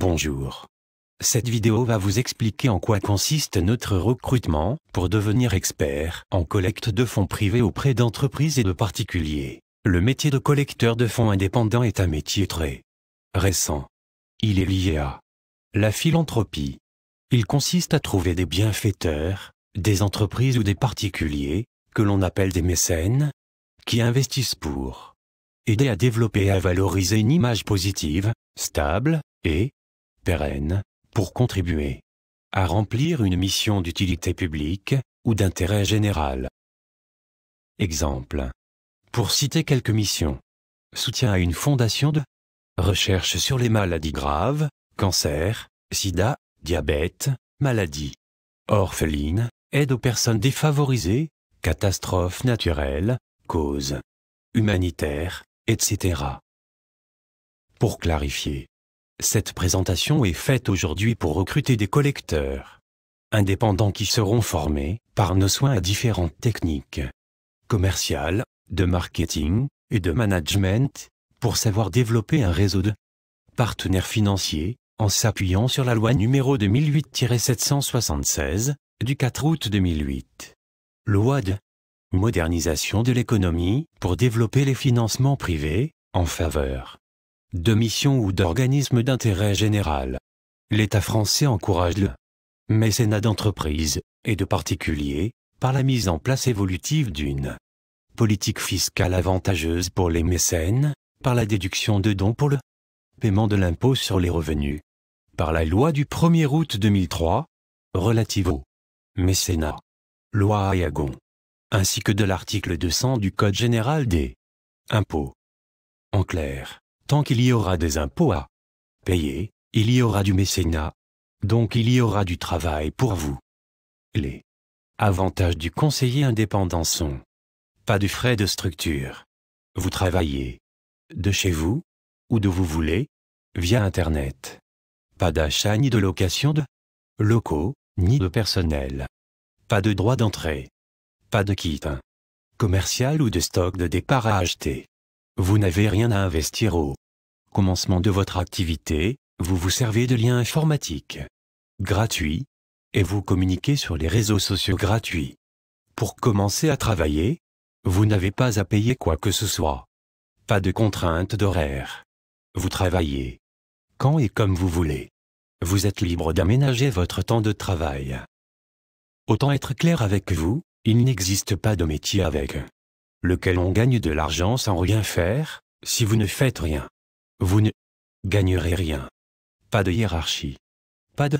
Bonjour. Cette vidéo va vous expliquer en quoi consiste notre recrutement pour devenir expert en collecte de fonds privés auprès d'entreprises et de particuliers. Le métier de collecteur de fonds indépendant est un métier très récent. Il est lié à la philanthropie. Il consiste à trouver des bienfaiteurs, des entreprises ou des particuliers, que l'on appelle des mécènes, qui investissent pour aider à développer et à valoriser une image positive, stable et pérenne, pour contribuer à remplir une mission d'utilité publique ou d'intérêt général. Exemple. Pour citer quelques missions. Soutien à une fondation de recherche sur les maladies graves, cancer, sida, diabète, maladies orphelines, aide aux personnes défavorisées, catastrophes naturelles, causes humanitaires, etc. Pour clarifier, cette présentation est faite aujourd'hui pour recruter des collecteurs indépendants qui seront formés par nos soins à différentes techniques commerciales, de marketing et de management pour savoir développer un réseau de partenaires financiers en s'appuyant sur la loi numéro 2008-776 du 4 août 2008. Loi de modernisation de l'économie pour développer les financements privés en faveur de missions ou d'organismes d'intérêt général. L'État français encourage le mécénat d'entreprises et de particuliers par la mise en place évolutive d'une politique fiscale avantageuse pour les mécènes, par la déduction de dons pour le paiement de l'impôt sur les revenus, par la loi du 1er août 2003, relative au mécénat, loi Ayagon, ainsi que de l'article 200 du Code général des impôts. En clair, tant qu'il y aura des impôts à payer, il y aura du mécénat, donc il y aura du travail pour vous. Les avantages du conseiller indépendant sont: pas de frais de structure. Vous travaillez de chez vous, ou d'où vous voulez, via Internet. Pas d'achat ni de location de locaux, ni de personnel. Pas de droit d'entrée. Pas de kit commercial ou de stock de départ à acheter. Vous n'avez rien à investir au commencement de votre activité, vous vous servez de liens informatiques gratuits, et vous communiquez sur les réseaux sociaux gratuits. Pour commencer à travailler, vous n'avez pas à payer quoi que ce soit. Pas de contrainte d'horaire. Vous travaillez quand et comme vous voulez. Vous êtes libre d'aménager votre temps de travail. Autant être clair avec vous, il n'existe pas de métier avec lequel on gagne de l'argent sans rien faire. Si vous ne faites rien, vous ne gagnerez rien. Pas de hiérarchie. Pas de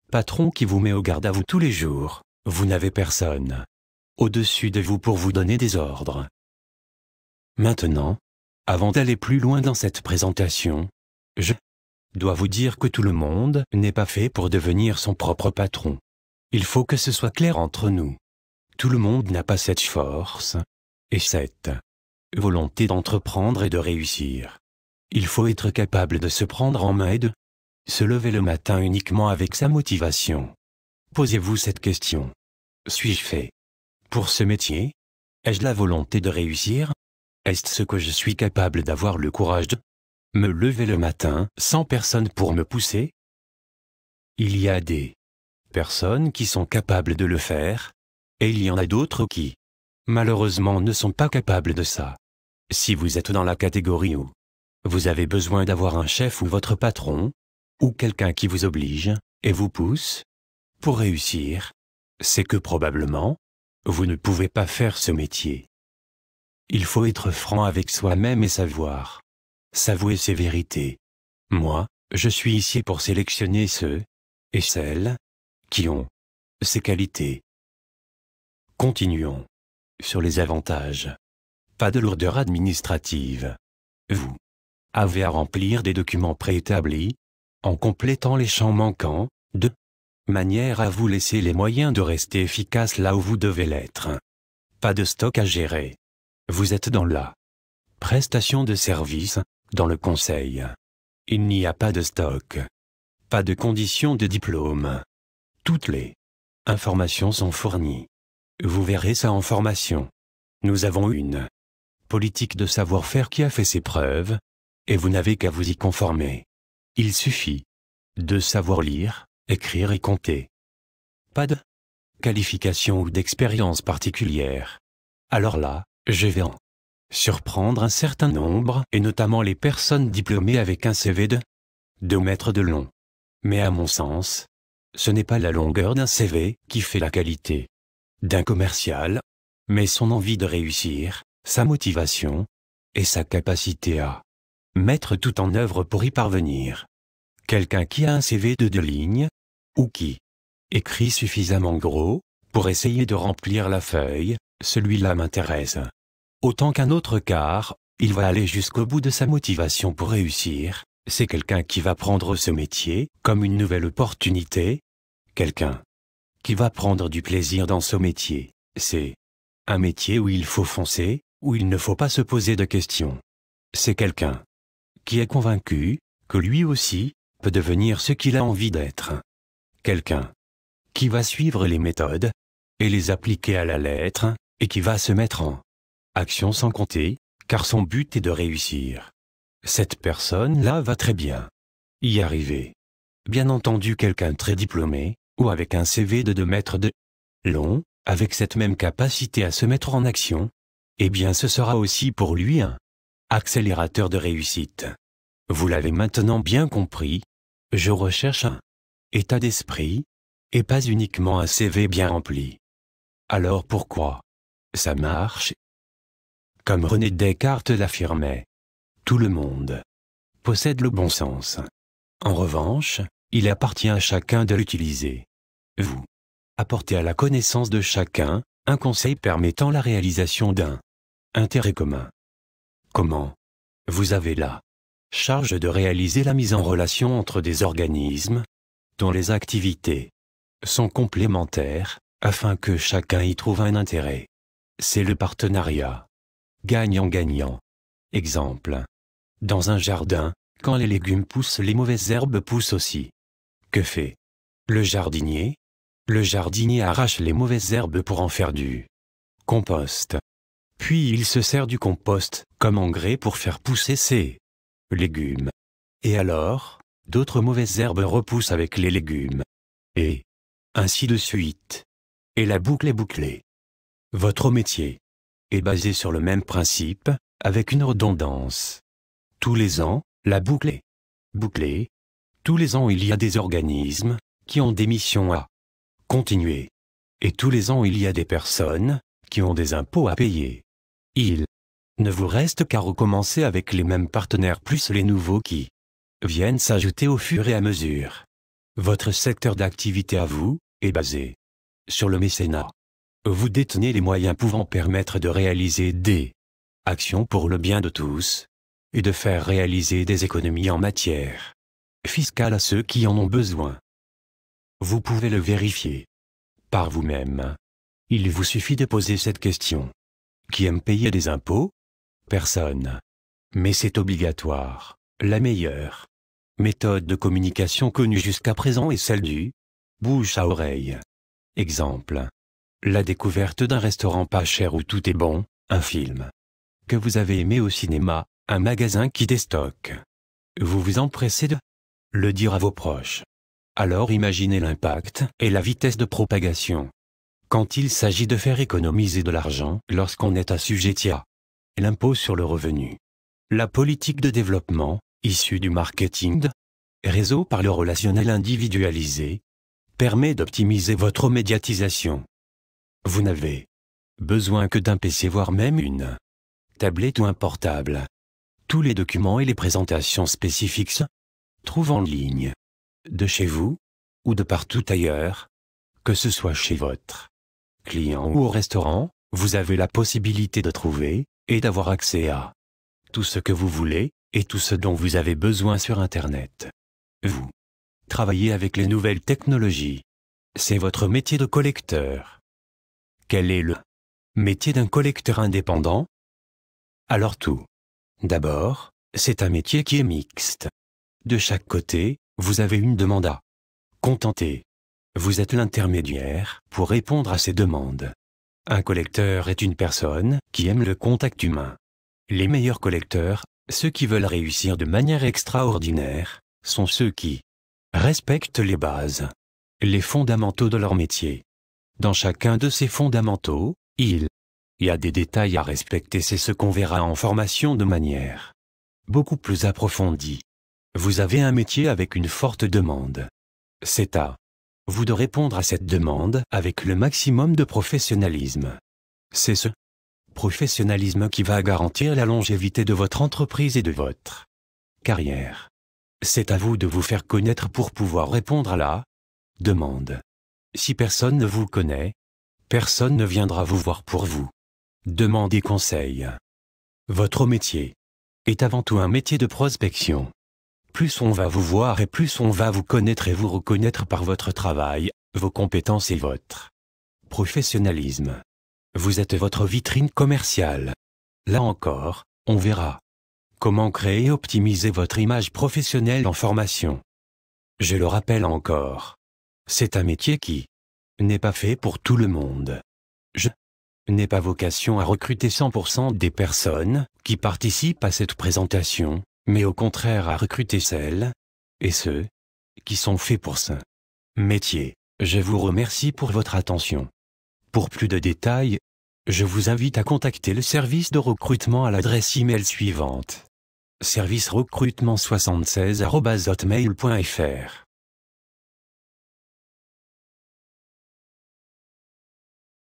patron qui vous met au garde à vous tous les jours. Vous n'avez personne au-dessus de vous pour vous donner des ordres. Maintenant, avant d'aller plus loin dans cette présentation, je dois vous dire que tout le monde n'est pas fait pour devenir son propre patron. Il faut que ce soit clair entre nous. Tout le monde n'a pas cette force et cette volonté d'entreprendre et de réussir. Il faut être capable de se prendre en main et de se lever le matin uniquement avec sa motivation. Posez-vous cette question. Suis-je fait pour ce métier? Ai-je la volonté de réussir? Est-ce ce que je suis capable d'avoir le courage de me lever le matin sans personne pour me pousser? Il y a des personnes qui sont capables de le faire, et il y en a d'autres qui, malheureusement, ne sont pas capables de ça. Si vous êtes dans la catégorie où vous avez besoin d'avoir un chef ou votre patron, ou quelqu'un qui vous oblige et vous pousse pour réussir, c'est que probablement, vous ne pouvez pas faire ce métier. Il faut être franc avec soi-même et savoir s'avouer ses vérités. Moi, je suis ici pour sélectionner ceux et celles qui ont ces qualités. Continuons. Sur les avantages. Pas de lourdeur administrative. Vous avez à remplir des documents préétablis, en complétant les champs manquants, de manière à vous laisser les moyens de rester efficace là où vous devez l'être. Pas de stock à gérer. Vous êtes dans la prestation de service, dans le conseil. Il n'y a pas de stock. Pas de conditions de diplôme. Toutes les informations sont fournies. Vous verrez ça en formation. Nous avons une politique de savoir-faire qui a fait ses preuves, et vous n'avez qu'à vous y conformer. Il suffit de savoir lire, écrire et compter. Pas de qualification ou d'expérience particulière. Alors là, je vais en surprendre un certain nombre, et notamment les personnes diplômées avec un CV de 2 mètres de long. Mais à mon sens, ce n'est pas la longueur d'un CV qui fait la qualité d'un commercial, mais son envie de réussir, sa motivation, et sa capacité à mettre tout en œuvre pour y parvenir. Quelqu'un qui a un CV de 2 lignes, ou qui écrit suffisamment gros, pour essayer de remplir la feuille, celui-là m'intéresse. Autant qu'un autre car, il va aller jusqu'au bout de sa motivation pour réussir, c'est quelqu'un qui va prendre ce métier comme une nouvelle opportunité, quelqu'un qui va prendre du plaisir dans ce métier, c'est un métier où il faut foncer, où il ne faut pas se poser de questions. C'est quelqu'un qui est convaincu que lui aussi peut devenir ce qu'il a envie d'être. Quelqu'un qui va suivre les méthodes et les appliquer à la lettre et qui va se mettre en action sans compter, car son but est de réussir. Cette personne-là va très bien y arriver. Bien entendu, quelqu'un très diplômé, ou avec un CV de 2 mètres de long, avec cette même capacité à se mettre en action, eh bien ce sera aussi pour lui un accélérateur de réussite. Vous l'avez maintenant bien compris, je recherche un état d'esprit, et pas uniquement un CV bien rempli. Alors pourquoi ça marche? Comme René Descartes l'affirmait, tout le monde possède le bon sens. En revanche, il appartient à chacun de l'utiliser. Vous apportez à la connaissance de chacun un conseil permettant la réalisation d'un intérêt commun. Comment? Vous avez la charge de réaliser la mise en relation entre des organismes dont les activités sont complémentaires afin que chacun y trouve un intérêt. C'est le partenariat gagnant-gagnant. Exemple. Dans un jardin, quand les légumes poussent, les mauvaises herbes poussent aussi. Que fait le jardinier? Le jardinier arrache les mauvaises herbes pour en faire du compost. Puis il se sert du compost comme engrais pour faire pousser ses légumes. Et alors, d'autres mauvaises herbes repoussent avec les légumes. Et ainsi de suite. Et la boucle est bouclée. Votre métier est basé sur le même principe, avec une redondance. Tous les ans, la boucle est bouclée. Tous les ans, il y a des organismes qui ont des missions à continuer. Et tous les ans, il y a des personnes qui ont des impôts à payer. Il ne vous reste qu'à recommencer avec les mêmes partenaires plus les nouveaux qui viennent s'ajouter au fur et à mesure. Votre secteur d'activité à vous est basé sur le mécénat. Vous détenez les moyens pouvant permettre de réaliser des actions pour le bien de tous et de faire réaliser des économies en matière fiscale à ceux qui en ont besoin. Vous pouvez le vérifier par vous-même. Il vous suffit de poser cette question. Qui aime payer des impôts? Personne. Mais c'est obligatoire. La meilleure méthode de communication connue jusqu'à présent est celle du bouche à oreille. Exemple. La découverte d'un restaurant pas cher où tout est bon, un film que vous avez aimé au cinéma, un magasin qui déstocke. Vous vous empressez de le dire à vos proches. Alors imaginez l'impact et la vitesse de propagation. Quand il s'agit de faire économiser de l'argent lorsqu'on est assujetti à l'impôt sur le revenu. La politique de développement, issue du marketing de réseau par le relationnel individualisé, permet d'optimiser votre médiatisation. Vous n'avez besoin que d'un PC, voire même une tablette ou un portable. Tous les documents et les présentations spécifiques se trouvent en ligne. De chez vous, ou de partout ailleurs, que ce soit chez votre client ou au restaurant, vous avez la possibilité de trouver et d'avoir accès à tout ce que vous voulez et tout ce dont vous avez besoin sur Internet. Vous travaillez avec les nouvelles technologies. C'est votre métier de collecteur. Quel est le métier d'un collecteur indépendant? Alors tout d'abord, c'est un métier qui est mixte. De chaque côté, vous avez une demande à contenter. Vous êtes l'intermédiaire pour répondre à ces demandes. Un collecteur est une personne qui aime le contact humain. Les meilleurs collecteurs, ceux qui veulent réussir de manière extraordinaire, sont ceux qui respectent les bases, les fondamentaux de leur métier. Dans chacun de ces fondamentaux, il y a des détails à respecter, c'est ce qu'on verra en formation de manière beaucoup plus approfondie. Vous avez un métier avec une forte demande. C'est à vous de répondre à cette demande avec le maximum de professionnalisme. C'est ce professionnalisme qui va garantir la longévité de votre entreprise et de votre carrière. C'est à vous de vous faire connaître pour pouvoir répondre à la demande. Si personne ne vous connaît, personne ne viendra vous voir pour vous demander conseil. Votre métier est avant tout un métier de prospection. Plus on va vous voir et plus on va vous connaître et vous reconnaître par votre travail, vos compétences et votre professionnalisme. Vous êtes votre vitrine commerciale. Là encore, on verra comment créer et optimiser votre image professionnelle en formation. Je le rappelle encore, c'est un métier qui n'est pas fait pour tout le monde. Je n'ai pas vocation à recruter 100% des personnes qui participent à cette présentation, mais au contraire à recruter celles et ceux qui sont faits pour ce métier. Je vous remercie pour votre attention. Pour plus de détails, je vous invite à contacter le service de recrutement à l'adresse email suivante: servicerecrutement76@hotmail.fr.